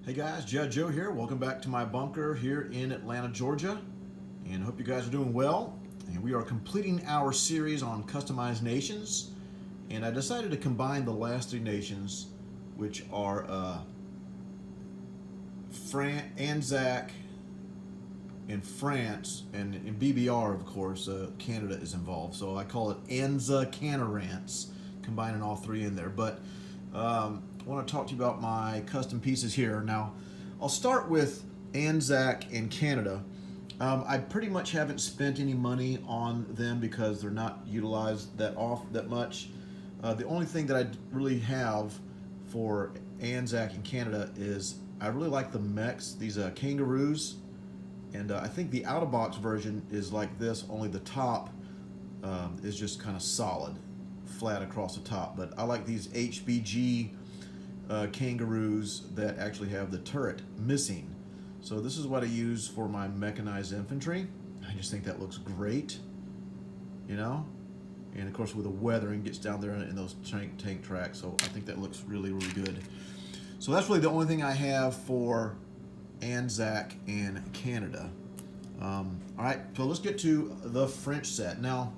Hey guys, Gijoe here. Welcome back to my bunker here in Atlanta, Georgia. And I hope you guys are doing well. And we are completing our series on customized nations. And I decided to combine the last three nations, which are Anzac and France, and in BBR, of course, Canada is involved. So I call it Anzacanarance, combining all three in there. But I want to talk to you about my custom pieces here. Now, I'll start with Anzac in Canada. I pretty much haven't spent any money on them because they're not utilized that much. The only thing that I really have for Anzac in Canada is I really like the mechs, these kangaroos. And I think the out-of-box version is like this, only the top is just kind of solid, flat across the top. But I like these HBG kangaroos that actually have the turret missing. So this is what I use for my mechanized infantry. I just think that looks great, you know? And of course with the weathering gets down there in those tank tracks, so I think that looks really, really good. So that's really the only thing I have for Anzac in Canada. All right, so let's get to the French set. Now,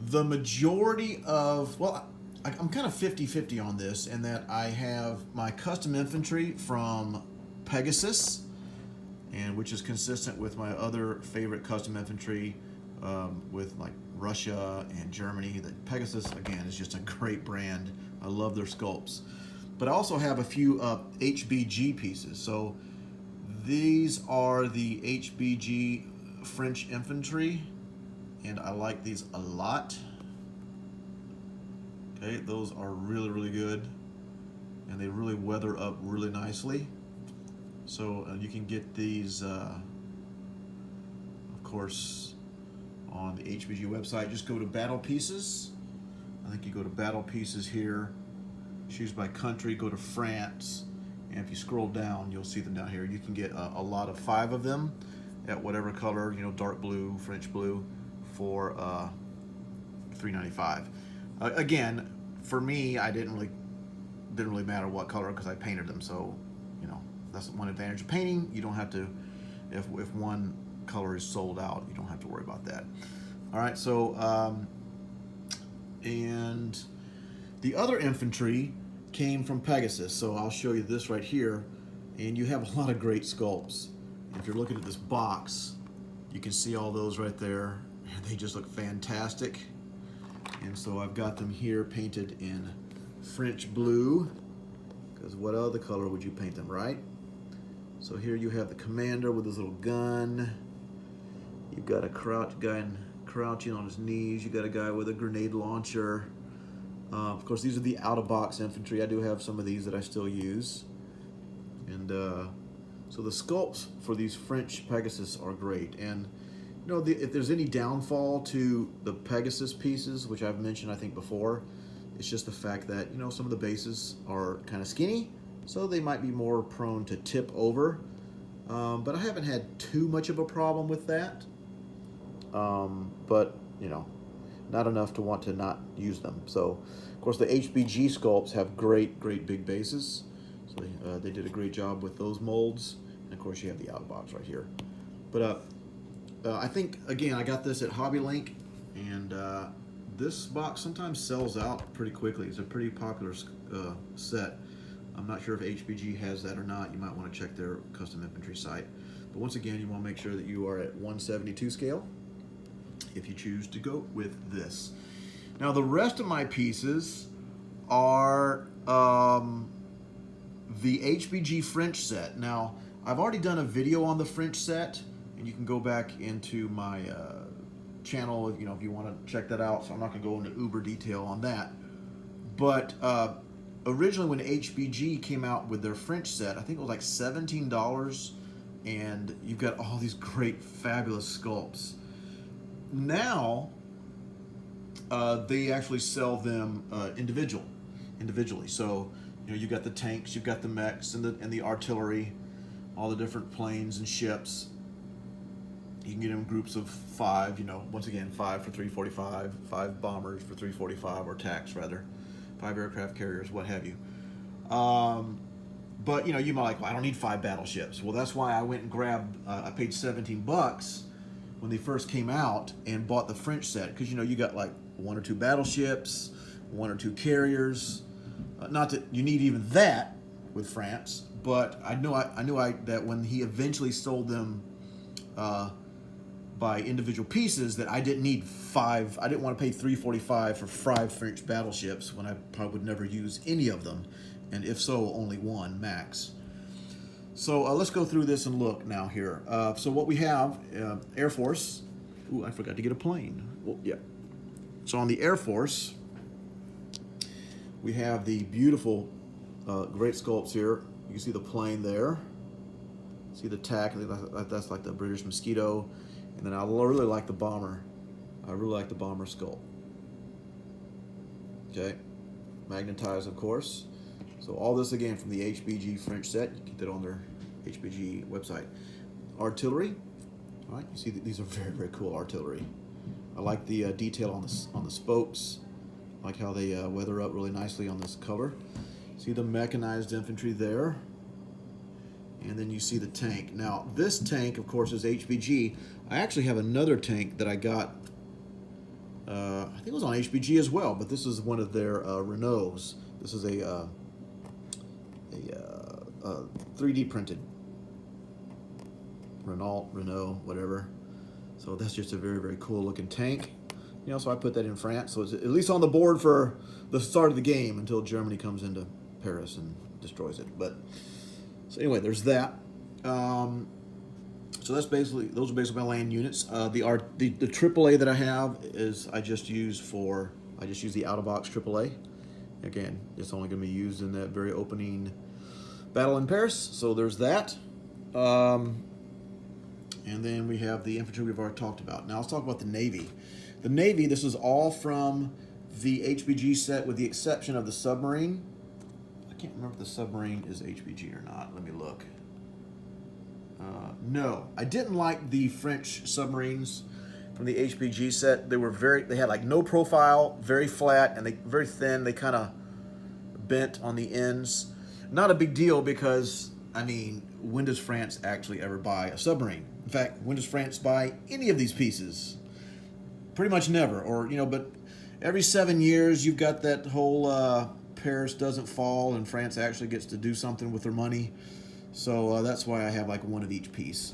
the majority of, well, I'm kind of 50-50 on this, in that I have my custom infantry from Pegasus, and which is consistent with my other favorite custom infantry with like Russia and Germany. The Pegasus, again, is just a great brand. I love their sculpts. But I also have a few HBG pieces. So these are the HBG French infantry, and I like these a lot. Okay, those are really, really good, and they really weather up really nicely. So you can get these, of course, on the HBG website. Just go to Battle Pieces. I think you go to Battle Pieces here, choose by country, go to France, and if you scroll down, you'll see them down here. You can get a lot of 5 of them at whatever color, you know, dark blue, French blue, for $3.95. Again, for me, I didn't really matter what color because I painted them. So, you know, that's one advantage of painting. You don't have to, if one color is sold out, you don't have to worry about that. All right, so and the other infantry came from Pegasus. So I'll show you this right here, and you have a lot of great sculpts. If you're looking at this box, you can see all those right there. They just look fantastic. And so I've got them here painted in French blue, because what other color would you paint them, right? So here you have the commander with his little gun. You've got a guy crouching on his knees. You got a guy with a grenade launcher. Of course, these are the out-of-box infantry. I do have some of these that I still use. And so the sculpts for these French Pegasus are great. And you know, if there's any downfall to the Pegasus pieces, which I've mentioned I think before, it's just the fact that, you know, some of the bases are kind of skinny, so they might be more prone to tip over. But I haven't had too much of a problem with that. But, you know, not enough to want to not use them. So, of course, the HBG sculpts have great big bases. So they did a great job with those molds. And of course, you have the out-of-box right here. But I think, again, I got this at Hobby Link, and this box sometimes sells out pretty quickly. It's a pretty popular set. I'm not sure if HBG has that or not. You might want to check their custom infantry site. But once again, you want to make sure that you are at 1/72 scale if you choose to go with this. Now, the rest of my pieces are the HBG French set. Now, I've already done a video on the French set, and you can go back into my channel, you know, if you want to check that out. So I'm not going to go into uber detail on that. But originally, when HBG came out with their French set, I think it was like $17, and you've got all these great, fabulous sculpts. Now, they actually sell them individually. So, you know, you've got the tanks, you've got the mechs, and the artillery, all the different planes and ships. You can get them in groups of 5, you know, once again, 5 for $345, 5 bombers for $345, or tanks rather, 5 aircraft carriers, what have you. But you know, you might like, well, I don't need 5 battleships. Well, that's why I went and grabbed. I paid $17 when they first came out and bought the French set, because you know you got like 1 or 2 battleships, 1 or 2 carriers. Not that you need even that with France, but I knew that when he eventually sold them by individual pieces, that I didn't need 5. I didn't want to pay $345 for 5 French battleships when I probably would never use any of them, and if so, only 1 max. So let's go through this and look now here. So what we have, Air Force. Ooh, I forgot to get a plane. Well, yeah. So on the Air Force, we have the beautiful, great sculpts here. You can see the plane there. See the tack, that's like the British Mosquito. And then I really like the bomber. I really like the bomber sculpt. Okay, magnetized, of course. So all this again from the HBG French set. You get that on their HBG website. Artillery. All right, you see that these are very, very cool artillery. I like the detail on the spokes. I like how they weather up really nicely on this color. See the mechanized infantry there. And then you see the tank. Now, this tank, of course, is HBG. I actually have another tank that I got, I think it was on HBG as well, but this is one of their Renaults. This is a 3D printed Renault, whatever. So that's just a very, very cool looking tank. You know, so I put that in France. So it's at least on the board for the start of the game until Germany comes into Paris and destroys it. But so anyway, there's that. So those are basically my land units. The AAA that I have is I just use the out of box AAA. Again, it's only going to be used in that very opening battle in Paris. So there's that. And then we have the infantry we've already talked about. Now let's talk about the Navy. The Navy, this is all from the HBG set with the exception of the submarine. I can't remember if the submarine is HBG or not. Let me look. No, I didn't like the French submarines from the HBG set. They had like no profile, very flat, and very thin. They kind of bent on the ends. Not a big deal because, I mean, when does France actually ever buy a submarine? In fact, when does France buy any of these pieces? Pretty much never. Or, you know, but every 7 years you've got that whole Paris doesn't fall and France actually gets to do something with their money. So that's why I have like one of each piece.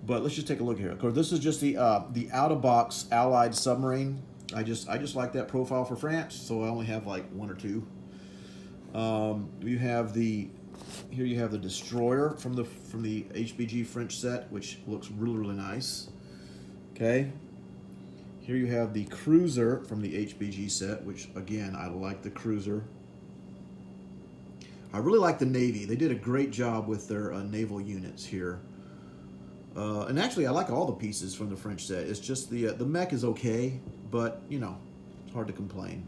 But let's just take a look here. Of course, this is just the out-of-box Allied submarine. I just like that profile for France, so I only have like 1 or 2. Here you have the destroyer from the HBG French set, which looks really, really nice. Okay. Here you have the cruiser from the HBG set, which again, I like the cruiser. I really like the Navy. They did a great job with their naval units here. And actually, I like all the pieces from the French set. It's just the mech is okay, but, you know, it's hard to complain.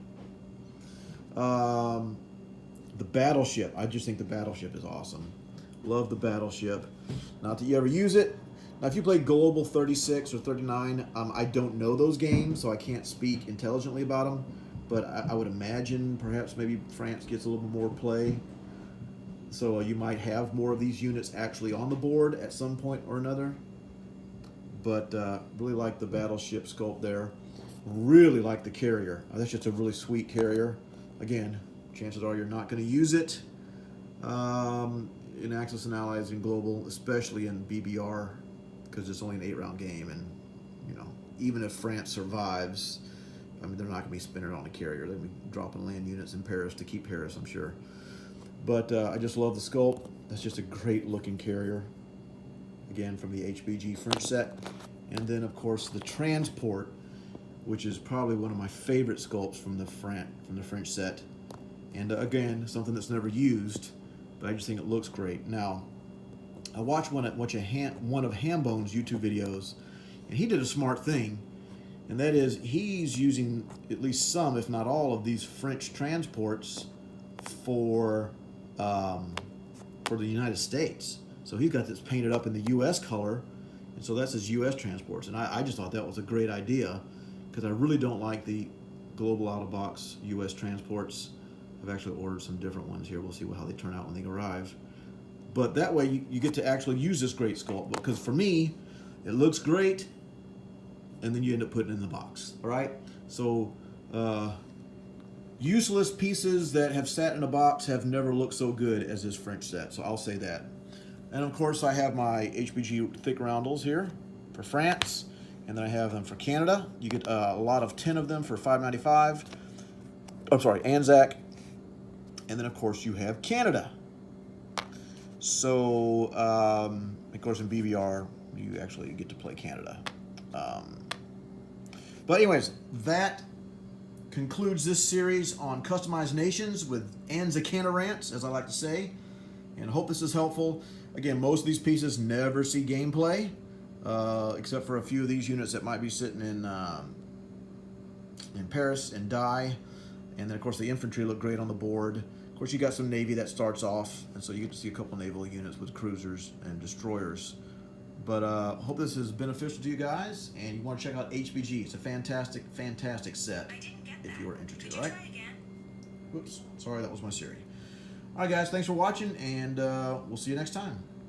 The battleship. I just think the battleship is awesome. Love the battleship. Not that you ever use it. Now, if you play Global 36 or 39, I don't know those games, so I can't speak intelligently about them. But I would imagine perhaps maybe France gets a little bit more play. So you might have more of these units actually on the board at some point or another. But really like the battleship sculpt there. Really like the carrier. That's just a really sweet carrier. Again, chances are you're not going to use it in Axis and Allies and Global, especially in BBR, because it's only an 8-round game. And, you know, even if France survives, I mean, they're not going to be spinning it on a carrier. They'll be dropping land units in Paris to keep Paris, I'm sure. But I just love the sculpt. That's just a great looking carrier. Again, from the HBG French set. And then, of course, the transport, which is probably one of my favorite sculpts from the French set. And again, something that's never used, but I just think it looks great. Now, I watched one of Hambone's YouTube videos, and he did a smart thing, and that is he's using at least some, if not all, of these French transports for the United States. So he's got this painted up in the U.S. color, and so that's his U.S. transports. And I just thought that was a great idea, because I really don't like the global out-of-box U.S. transports. I've actually ordered some different ones here. We'll see how they turn out when they arrive. But that way you get to actually use this great sculpt. Because for me, it looks great, and then you end up putting it in the box. All right? So useless pieces that have sat in a box have never looked so good as this French set. So I'll say that. And of course, I have my HBG thick roundels here for France, and then I have them for Canada. You get a lot of 10 of them for $5.95. I'm sorry, Anzac. And then of course you have Canada. So of course in BBR you actually get to play Canada. But anyways, that concludes this series on customized nations with Anzacanarance, as I like to say, and I hope this is helpful. Again, most of these pieces never see gameplay, except for a few of these units that might be sitting in Paris and die. And then of course the infantry look great on the board. Of course you got some Navy that starts off, and so you get to see a couple naval units with cruisers and destroyers. But hope this is beneficial to you guys, and you want to check out HBG. It's a fantastic, fantastic set if you are interested, all right? Oops, sorry, that was my Siri. All right, guys, thanks for watching, and we'll see you next time.